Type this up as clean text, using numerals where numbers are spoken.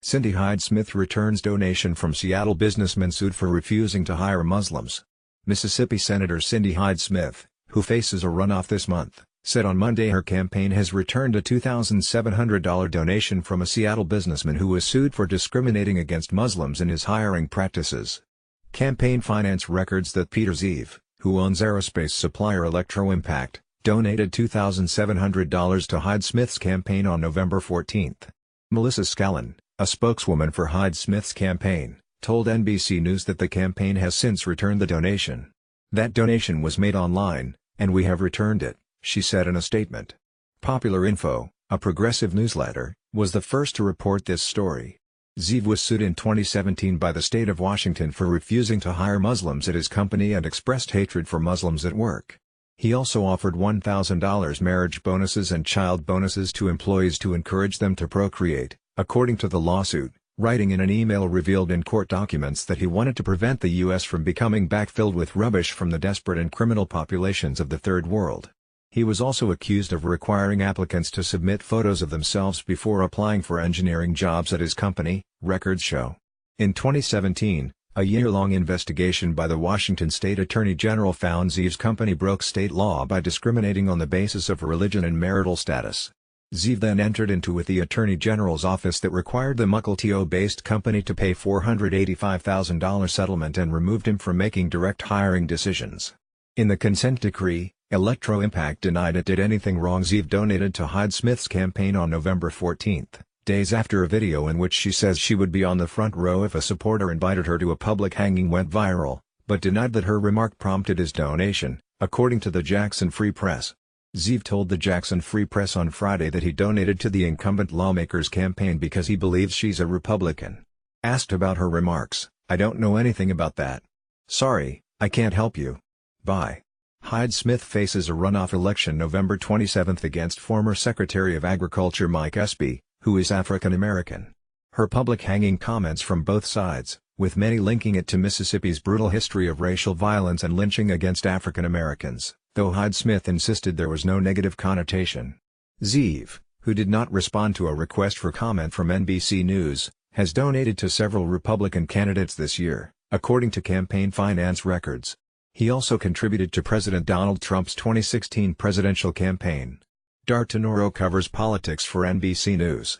Cindy Hyde-Smith returns donation from Seattle businessman sued for refusing to hire Muslims. Mississippi Senator Cindy Hyde-Smith, who faces a runoff this month, said on Monday her campaign has returned a $2,700 donation from a Seattle businessman who was sued for discriminating against Muslims in his hiring practices. Campaign finance records that Peter Zeev, who owns aerospace supplier Electro-Impact, donated $2,700 to Hyde-Smith's campaign on November 14. Melissa Scallon, a spokeswoman for Hyde-Smith's campaign, told NBC News that the campaign has since returned the donation. "That donation was made online, and we have returned it," she said in a statement. Popular Info, a progressive newsletter, was the first to report this story. Zeev was sued in 2017 by the state of Washington for refusing to hire Muslims at his company and expressed hatred for Muslims at work. He also offered $1,000 marriage bonuses and child bonuses to employees to encourage them to procreate, according to the lawsuit, writing in an email revealed in court documents that he wanted to prevent the U.S. from becoming backfilled with rubbish from the desperate and criminal populations of the Third World. He was also accused of requiring applicants to submit photos of themselves before applying for engineering jobs at his company, records show. In 2017, a year-long investigation by the Washington State Attorney General found Zeev's company broke state law by discriminating on the basis of religion and marital status. Zeev then entered into with the Attorney General's office that required the Mukilteo-based company to pay $485,000 settlement and removed him from making direct hiring decisions. In the consent decree, Electro-Impact denied it did anything wrong. Zeev donated to Hyde-Smith's campaign on November 14, days after a video in which she says she would be on the front row if a supporter invited her to a public hanging went viral, but denied that her remark prompted his donation, according to the Jackson Free Press. Zeev told the Jackson Free Press on Friday that he donated to the incumbent lawmaker's campaign because he believes she's a Republican. Asked about her remarks, "I don't know anything about that. Sorry, I can't help you. Bye." Hyde-Smith faces a runoff election November 27 against former Secretary of Agriculture Mike Espy, who is African American. Her public hanging comments from both sides, with many linking it to Mississippi's brutal history of racial violence and lynching against African Americans, though Hyde-Smith insisted there was no negative connotation. Zeev, who did not respond to a request for comment from NBC News, has donated to several Republican candidates this year, according to campaign finance records. He also contributed to President Donald Trump's 2016 presidential campaign. D'Artenoro covers politics for NBC News.